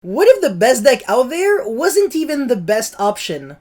What if the best deck out there wasn't even the best option?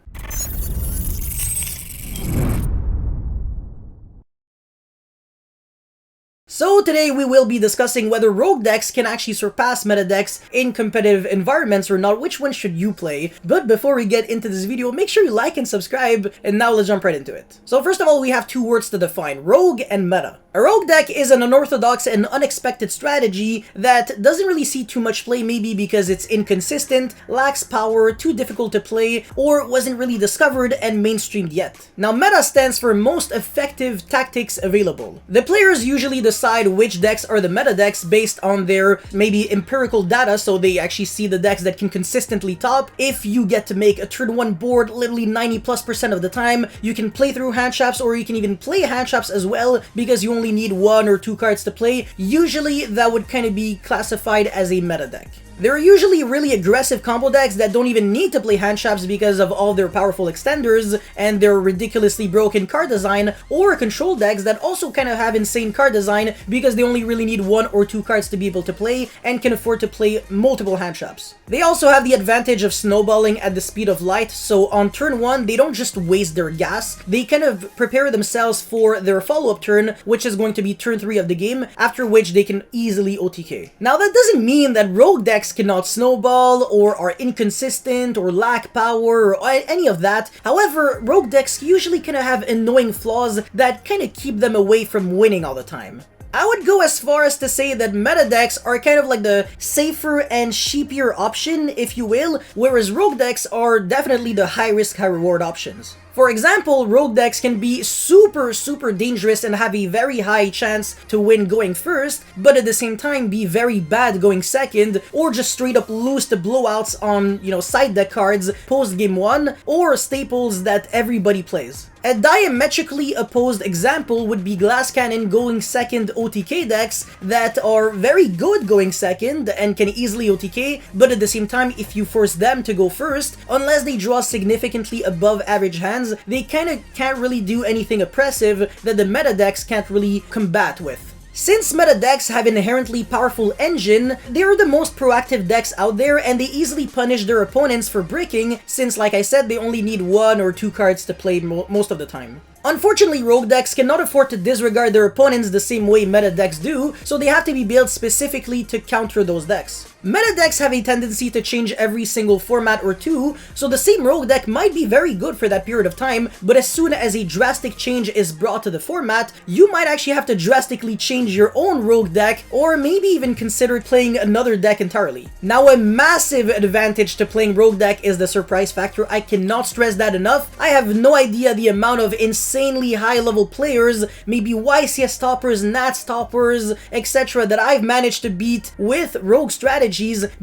So today we will be discussing whether rogue decks can actually surpass meta decks in competitive environments or not. Which one should you play? But before we get into this video, make sure you like and subscribe, and now let's jump right into it. So first of all, we have two words to define: rogue and meta. A rogue deck is an unorthodox and unexpected strategy that doesn't really see too much play, maybe because it's inconsistent, lacks power, too difficult to play, or wasn't really discovered and mainstreamed yet. Now, meta stands for most effective tactics available. The players usually decide which decks are the meta decks based on their maybe empirical data, so they actually see the decks that can consistently top. If you get to make a turn 1 board literally 90+% of the time, you can play through hand traps, or you can even play hand traps as well because you only need 1 or 2 cards to play. Usually that would kind of be classified as a meta deck. There are usually really aggressive combo decks that don't even need to play hand traps because of all their powerful extenders and their ridiculously broken card design, or control decks that also kind of have insane card design because they only really need 1 or 2 cards to be able to play and can afford to play multiple hand traps. They also have the advantage of snowballing at the speed of light, so on turn 1 they don't just waste their gas, they kind of prepare themselves for their follow-up turn, which is going to be turn 3 of the game, after which they can easily OTK. Now that doesn't mean that rogue decks cannot snowball or are inconsistent or lack power or any of that. However, rogue decks usually kind of have annoying flaws that kind of keep them away from winning all the time. I would go as far as to say that meta decks are kind of like the safer and cheaper option, if you will, whereas rogue decks are definitely the high risk, high reward options. For example, rogue decks can be super dangerous and have a very high chance to win going first, but at the same time be very bad going second, or just straight up lose to blowouts on, side deck cards post game 1, or staples that everybody plays. A diametrically opposed example would be Glass Cannon going second OTK decks that are very good going second and can easily OTK, but at the same time, if you force them to go first, unless they draw significantly above average hands, they kind of can't really do anything oppressive that the meta decks can't really combat with. Since meta decks have an inherently powerful engine, they're the most proactive decks out there, and they easily punish their opponents for breaking, since like I said, they only need 1 or 2 cards to play most of the time. Unfortunately, rogue decks cannot afford to disregard their opponents the same way meta decks do, so they have to be built specifically to counter those decks. Meta decks have a tendency to change every single format or two, so the same rogue deck might be very good for that period of time, but as soon as a drastic change is brought to the format, you might actually have to drastically change your own rogue deck, or maybe even consider playing another deck entirely. Now, a massive advantage to playing rogue deck is the surprise factor. I cannot stress that enough. I have no idea the amount of insanely high level players, maybe YCS toppers, Nats toppers, etc. that I've managed to beat with rogue strategies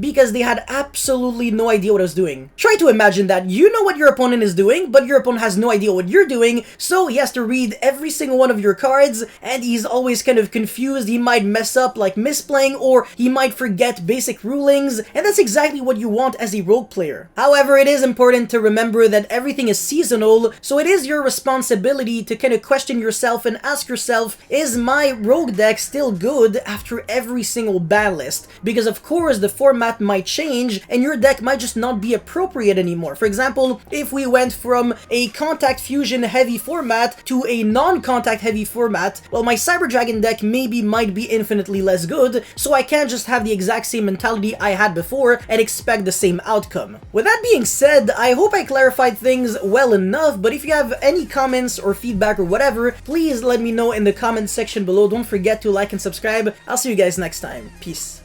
because they had absolutely no idea what I was doing. Try to imagine that you know what your opponent is doing, but your opponent has no idea what you're doing, so he has to read every single one of your cards, and he's always kind of confused. He might mess up like misplaying, or he might forget basic rulings, and that's exactly what you want as a rogue player. However, it is important to remember that everything is seasonal, so it is your responsibility to kind of question yourself and ask yourself, is my rogue deck still good after every single ban list? Because of course the format might change and your deck might just not be appropriate anymore. For example, if we went from a contact fusion heavy format to a non-contact heavy format, well, my Cyber Dragon deck maybe might be infinitely less good, so I can't just have the exact same mentality I had before and expect the same outcome. With that being said, I hope I clarified things well enough, but if you have any comments or feedback or whatever, please let me know in the comment section below. Don't forget to like and subscribe. I'll see you guys next time. Peace.